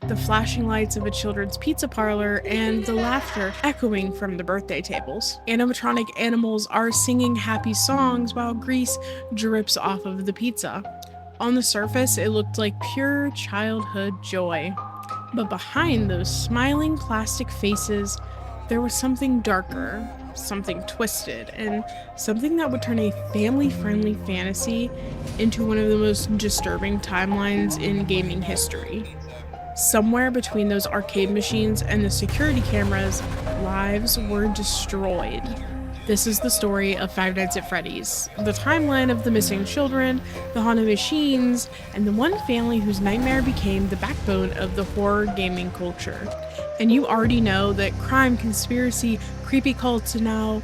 the flashing lights of a children's pizza parlor, and the laughter echoing from the birthday tables. Animatronic animals are singing happy songs while grease drips off of the pizza. On the surface, it looked like pure childhood joy. But behind those smiling plastic faces, there was something darker, something twisted, and something that would turn a family-friendly fantasy into one of the most disturbing timelines in gaming history. Somewhere between those arcade machines and the security cameras, lives were destroyed. This is the story of Five Nights at Freddy's, the timeline of the missing children, the haunted machines, and the one family whose nightmare became the backbone of the horror gaming culture. And you already know that crime, conspiracy, creepy cults, and now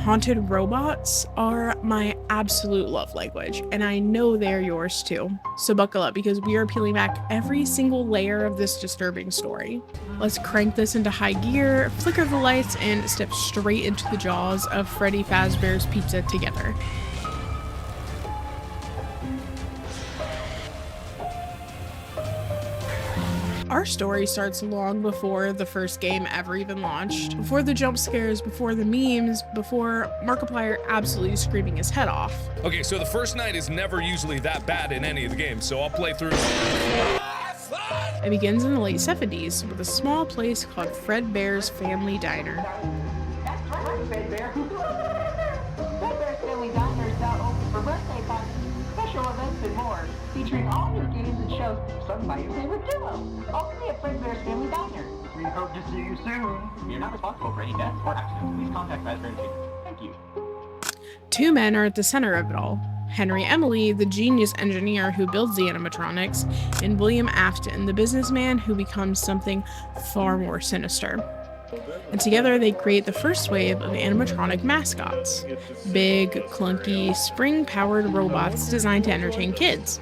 haunted robots are my absolute love language, and I know they're yours too. So buckle up, because we are peeling back every single layer of this disturbing story. Let's crank this into high gear, flicker the lights, and step straight into the jaws of Freddy Fazbear's Pizza together. Our story starts long before the first game ever even launched, before the jump scares, before the memes, before Markiplier absolutely screaming his head off. Okay, so the first night is never usually that bad in any of the games, so I'll play through. It begins in the late 70s with a small place called Fredbear's Family Diner. That's right, Fazbear. Fazbear's Family Diner is now open for birthday parties, special events, and more, featuring all new games and shows sung by your favorite duo. Only at Fazbear's Family Diner. We hope to see you soon. We are not responsible for any deaths or accidents. Please contact Fazbear team. Thank you. Two men are at the center of it all. Henry Emily, the genius engineer who builds the animatronics, and William Afton, the businessman who becomes something far more sinister. And together they create the first wave of animatronic mascots. Big, clunky, spring-powered robots designed to entertain kids.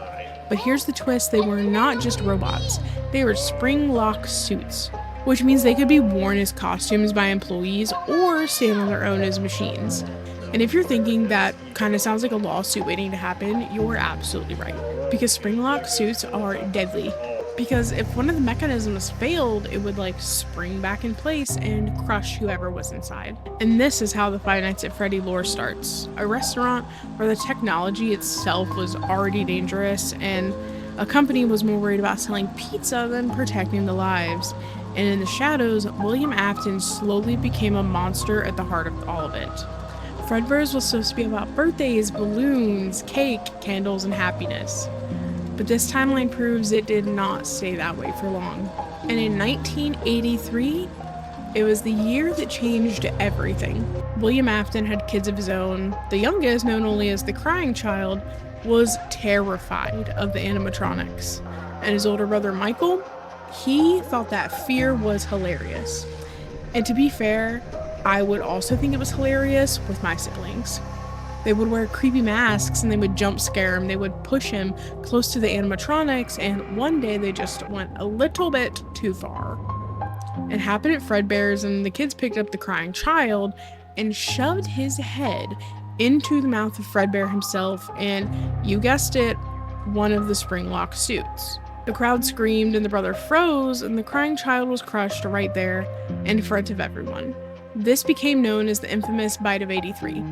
But here's the twist, they were not just robots. They were spring-lock suits, which means they could be worn as costumes by employees or stand on their own as machines. And if you're thinking that kind of sounds like a lawsuit waiting to happen, you're absolutely right. Because spring-lock suits are deadly. Because if one of the mechanisms failed, it would spring back in place and crush whoever was inside. And this is how the Five Nights at Freddy lore starts. A restaurant where the technology itself was already dangerous, and a company was more worried about selling pizza than protecting the lives. And in the shadows, William Afton slowly became a monster at the heart of all of it. Fredbear's was supposed to be about birthdays, balloons, cake, candles, and happiness. But this timeline proves it did not stay that way for long. And in 1983, it was the year that changed everything. William Afton had kids of his own. The youngest, known only as the crying child, was terrified of the animatronics. And his older brother Michael, he thought that fear was hilarious. And to be fair, I would also think it was hilarious with my siblings. They would wear creepy masks and they would jump scare him. They would push him close to the animatronics, and one day they just went a little bit too far. It happened at Fredbear's, and the kids picked up the crying child and shoved his head into the mouth of Fredbear himself, and you guessed it, one of the spring-lock suits. The crowd screamed and the brother froze, and the crying child was crushed right there in front of everyone. This became known as the infamous Bite of 83.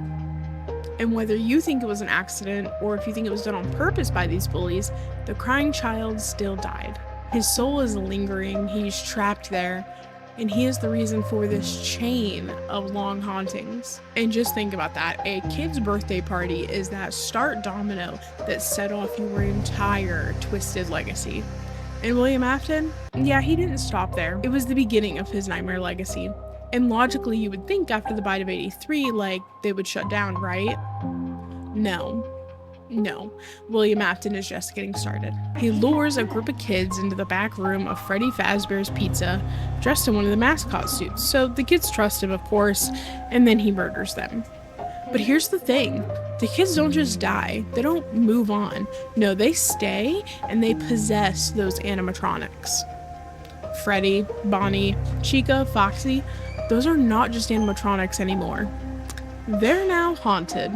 And whether you think it was an accident or if you think it was done on purpose by these bullies, the crying child still died. His soul is lingering, he's trapped there, and he is the reason for this chain of long hauntings. And just think about that, a kid's birthday party is that start domino that set off your entire twisted legacy. And William Afton? Yeah, he didn't stop there. It was the beginning of his nightmare legacy. And logically, you would think after the Bite of 83, they would shut down, right? No. William Afton is just getting started. He lures a group of kids into the back room of Freddy Fazbear's Pizza, dressed in one of the mascot suits, so the kids trust him, of course, and then he murders them. But here's the thing, the kids don't just die, they don't move on. No, they stay, and they possess those animatronics. Freddy, Bonnie, Chica, Foxy, those are not just animatronics anymore. They're now haunted.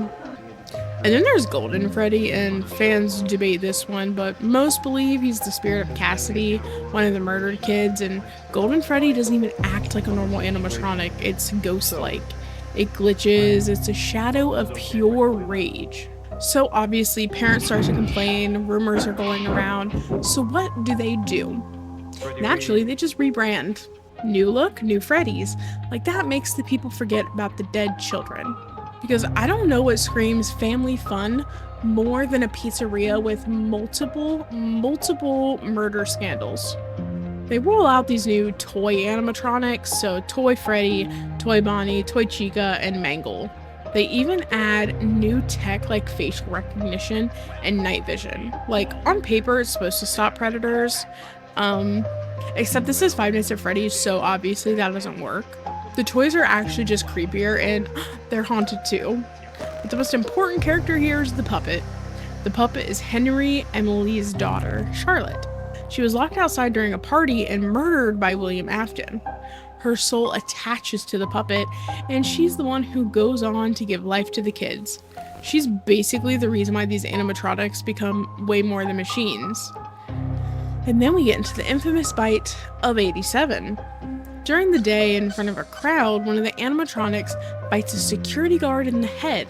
And then there's Golden Freddy, and fans debate this one, but most believe he's the spirit of Cassidy, one of the murdered kids, and Golden Freddy doesn't even act like a normal animatronic, it's ghost-like. It glitches, it's a shadow of pure rage. So obviously parents start to complain, rumors are going around, so what do? Naturally, they just rebrand. New look, new Freddys. Like that makes the people forget about the dead children. Because I don't know what screams family fun more than a pizzeria with multiple murder scandals. They roll out these new toy animatronics, so Toy Freddy, Toy Bonnie, Toy Chica, and Mangle. They even add new tech like facial recognition and night vision. Like, on paper, it's supposed to stop predators, except this is Five Nights at Freddy's, so obviously that doesn't work. The toys are actually just creepier, and they're haunted too. But the most important character here is the puppet. The puppet is Henry Emily's daughter, Charlotte. She was locked outside during a party and murdered by William Afton. Her soul attaches to the puppet, and she's the one who goes on to give life to the kids. She's basically the reason why these animatronics become way more than machines. And then we get into the infamous bite of '87. During the day, in front of a crowd, one of the animatronics bites a security guard in the head,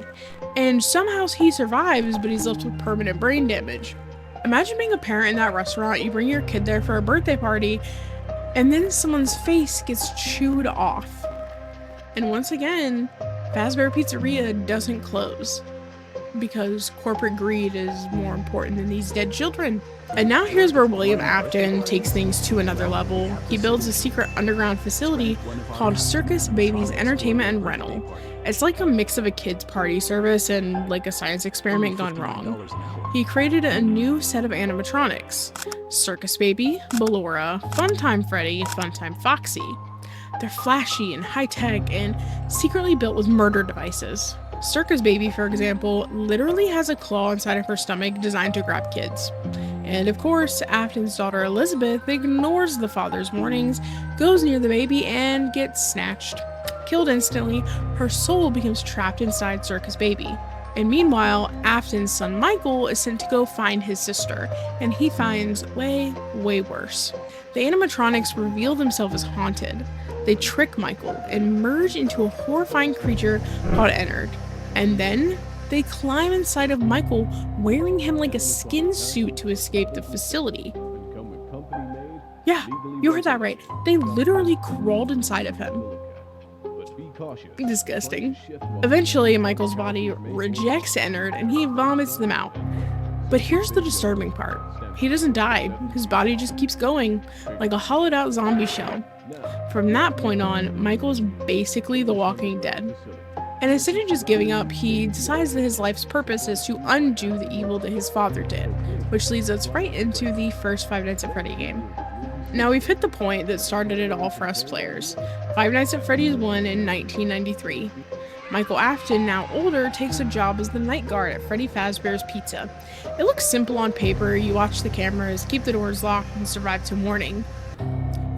and somehow he survives, but he's left with permanent brain damage. Imagine being a parent in that restaurant, you bring your kid there for a birthday party, and then someone's face gets chewed off. And once again, Fazbear Pizzeria doesn't close, because corporate greed is more important than these dead children. And now here's where William Afton takes things to another level. He builds a secret underground facility called Circus Baby's Entertainment and Rental. It's like a mix of a kid's party service and like a science experiment gone wrong. He created a new set of animatronics. Circus Baby, Ballora, Funtime Freddy, Funtime Foxy. They're flashy and high-tech and secretly built with murder devices. Circus Baby, for example, literally has a claw inside of her stomach designed to grab kids. And of course, Afton's daughter Elizabeth ignores the father's warnings, goes near the baby, and gets snatched. Killed instantly, her soul becomes trapped inside Circus Baby. And meanwhile, Afton's son Michael is sent to go find his sister, and he finds way worse. The animatronics reveal themselves as haunted. They trick Michael and merge into a horrifying creature called Ennard. And then they climb inside of Michael, wearing him like a skin suit to escape the facility. Yeah, you heard that right. They literally crawled inside of him. Disgusting. Eventually, Michael's body rejects Ennard and he vomits them out. But here's the disturbing part. He doesn't die. His body just keeps going, like a hollowed out zombie shell. From that point on, Michael's basically the Walking Dead. And instead of just giving up, he decides that his life's purpose is to undo the evil that his father did, which leads us right into the first Five Nights at Freddy game. Now we've hit the point that started it all for us players. Five Nights at Freddy's won in 1993. Michael Afton, now older, takes a job as the night guard at Freddy Fazbear's Pizza. It looks simple on paper, you watch the cameras, keep the doors locked, and survive till morning.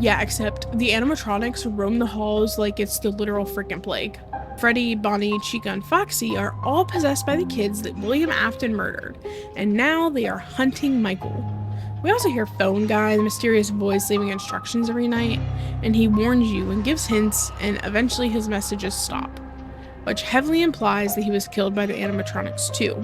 Yeah, except the animatronics roam the halls like it's the literal freaking plague. Freddy, Bonnie, Chica, and Foxy are all possessed by the kids that William Afton murdered, and now they are hunting Michael. We also hear Phone Guy, the mysterious voice leaving instructions every night, and he warns you and gives hints, and eventually his messages stop, which heavily implies that he was killed by the animatronics too.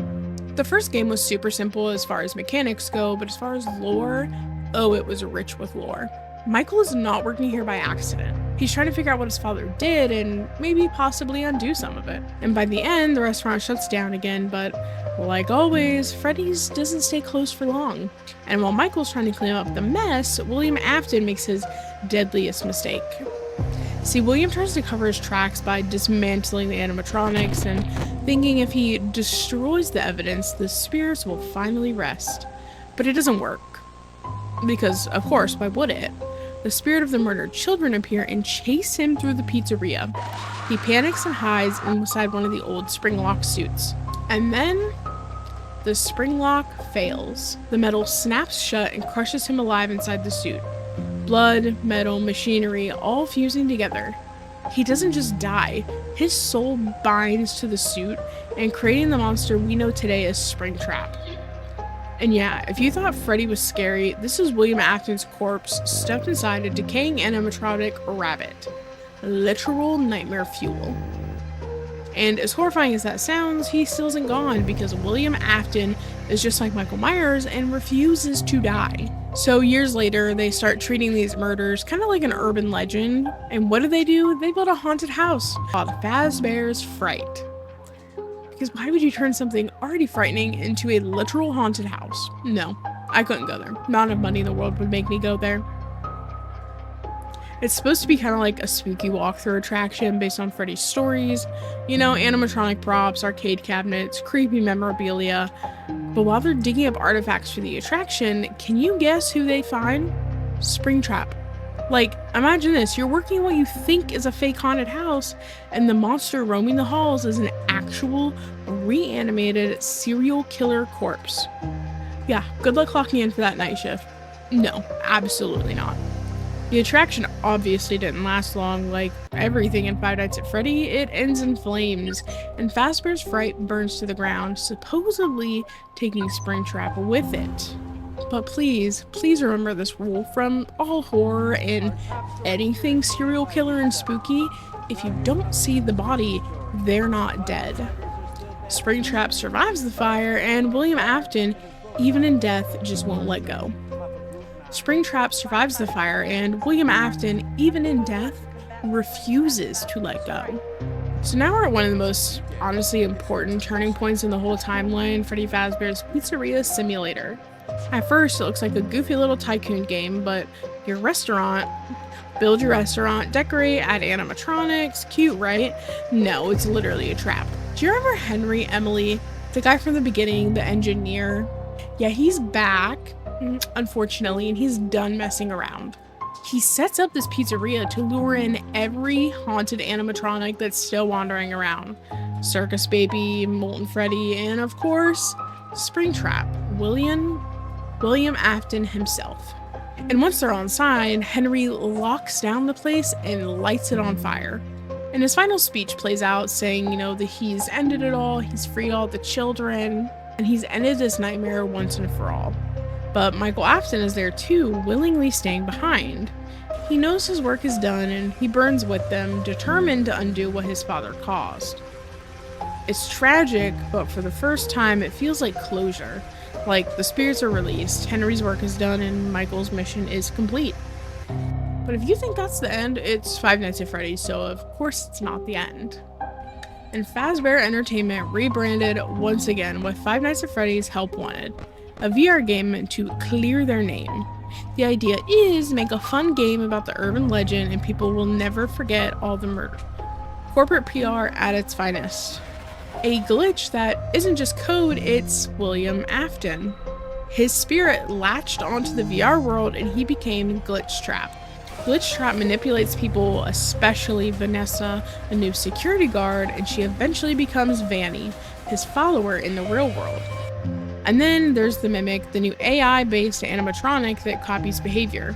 The first game was super simple as far as mechanics go, but as far as lore, oh, it was rich with lore. Michael is not working here by accident. He's trying to figure out what his father did and maybe possibly undo some of it. And by the end, the restaurant shuts down again, but like always, Freddy's doesn't stay closed for long. And while Michael's trying to clean up the mess, William Afton makes his deadliest mistake. See, William tries to cover his tracks by dismantling the animatronics and thinking if he destroys the evidence, the spirits will finally rest. But it doesn't work. Because, of course, why would it? The spirit of the murdered children appear and chase him through the pizzeria. He panics and hides inside one of the old spring lock suits. And then, the spring lock fails. The metal snaps shut and crushes him alive inside the suit. Blood, metal, machinery, all fusing together. he doesn't just die. His soul binds to the suit and creating the monster we know today as Springtrap. And yeah, if you thought Freddy was scary, this is William Afton's corpse stuffed inside a decaying animatronic rabbit. Literal nightmare fuel. And as horrifying as that sounds, he still isn't gone because William Afton is just like Michael Myers and refuses to die. So years later, they start treating these murders kind of like an urban legend. And what do? They build a haunted house called Fazbear's Fright. Because why would you turn something already frightening into a literal haunted house? No, I couldn't go there. Not enough money in the world would make me go there. It's supposed to be kind of like a spooky walkthrough attraction based on Freddy's stories. You know, animatronic props, arcade cabinets, creepy memorabilia. But while they're digging up artifacts for the attraction, can you guess who they find? Springtrap. Like, imagine this, you're working in what you think is a fake haunted house, and the monster roaming the halls is an actual, reanimated serial killer corpse. Yeah, good luck clocking in for that night shift. No, absolutely not. The attraction obviously didn't last long. Like everything in Five Nights at Freddy, it ends in flames, and Fazbear's Fright burns to the ground, supposedly taking Springtrap with it. But please remember this rule from all horror and anything serial killer and spooky: if you don't see the body, they're not dead. Springtrap survives the fire, and William Afton, even in death, just won't let go. Springtrap survives the fire, and William Afton, even in death, refuses to let go. So now we're at one of the most, honestly, important turning points in the whole timeline, Freddy Fazbear's Pizzeria Simulator. At first, it looks like a goofy little tycoon game, but your restaurant, build your restaurant, decorate, add animatronics, cute, right? No, it's literally a trap. Do you remember Henry, Emily, the guy from the beginning, the engineer? Yeah, he's back, unfortunately, and he's done messing around. He sets up this pizzeria to lure in every haunted animatronic that's still wandering around. Circus Baby, Molten Freddy, and of course, Springtrap, William Afton himself. And once they're on side, Henry locks down the place and lights it on fire. And his final speech plays out saying, that he's ended it all, he's freed all the children, and he's ended this nightmare once and for all. But Michael Afton is there too, willingly staying behind. He knows his work is done and he burns with them, determined to undo what his father caused. It's tragic, but for the first time it feels like closure. Like the spirits are released, Henry's work is done, and Michael's mission is complete. But if you think that's the end, it's Five Nights at Freddy's, so of course it's not the end. And Fazbear Entertainment rebranded once again with Five Nights at Freddy's Help Wanted, a VR game meant to clear their name. The idea is make a fun game about the urban legend and people will never forget all the murder. Corporate PR at its finest. A glitch that isn't just code, it's William Afton. His spirit latched onto the VR world and he became Glitchtrap. Glitchtrap manipulates people, especially Vanessa, a new security guard, and she eventually becomes Vanny, his follower in the real world. And then there's the Mimic, the new AI-based animatronic that copies behavior.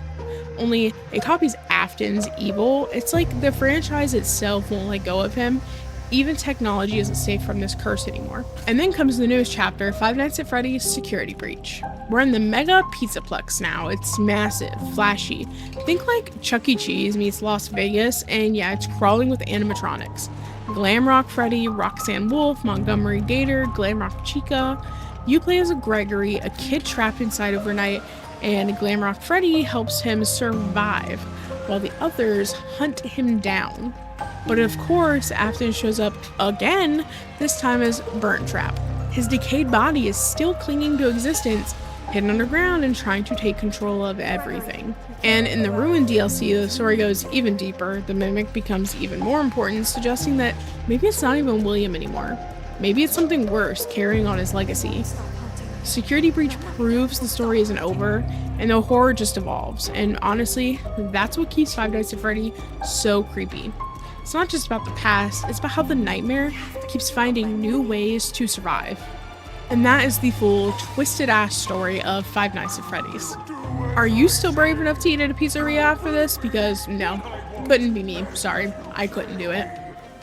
Only it copies Afton's evil. It's like the franchise itself won't let go of him. Even technology isn't safe from this curse anymore. And then comes the newest chapter, Five Nights at Freddy's Security Breach. We're in the Mega Pizzaplex now. It's massive, flashy. Think like Chuck E. Cheese meets Las Vegas, and yeah, it's crawling with animatronics. Glamrock Freddy, Roxanne Wolf, Montgomery Gator, Glamrock Chica. You play as a Gregory, a kid trapped inside overnight, and Glamrock Freddy helps him survive, while the others hunt him down. But of course, Afton shows up again, this time as Burnt Trap. His decayed body is still clinging to existence, hidden underground and trying to take control of everything. And in the Ruin DLC, the story goes even deeper. The Mimic becomes even more important, suggesting that maybe it's not even William anymore. Maybe it's something worse, carrying on his legacy. Security Breach proves the story isn't over, and the horror just evolves. And honestly, that's what keeps Five Nights at Freddy so creepy. It's not just about the past, it's about how the nightmare keeps finding new ways to survive. And that is the full, twisted-ass story of Five Nights at Freddy's. Are you still brave enough to eat at a pizzeria after this? Because no, Couldn't be me. Sorry, I couldn't do it.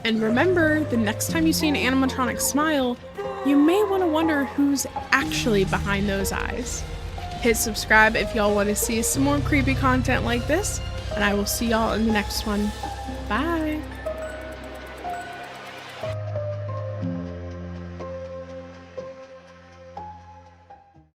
And remember, the next time you see an animatronic smile, you may want to wonder who's actually behind those eyes. Hit subscribe if y'all want to see some more creepy content like this, and I will see y'all in the next one. Bye!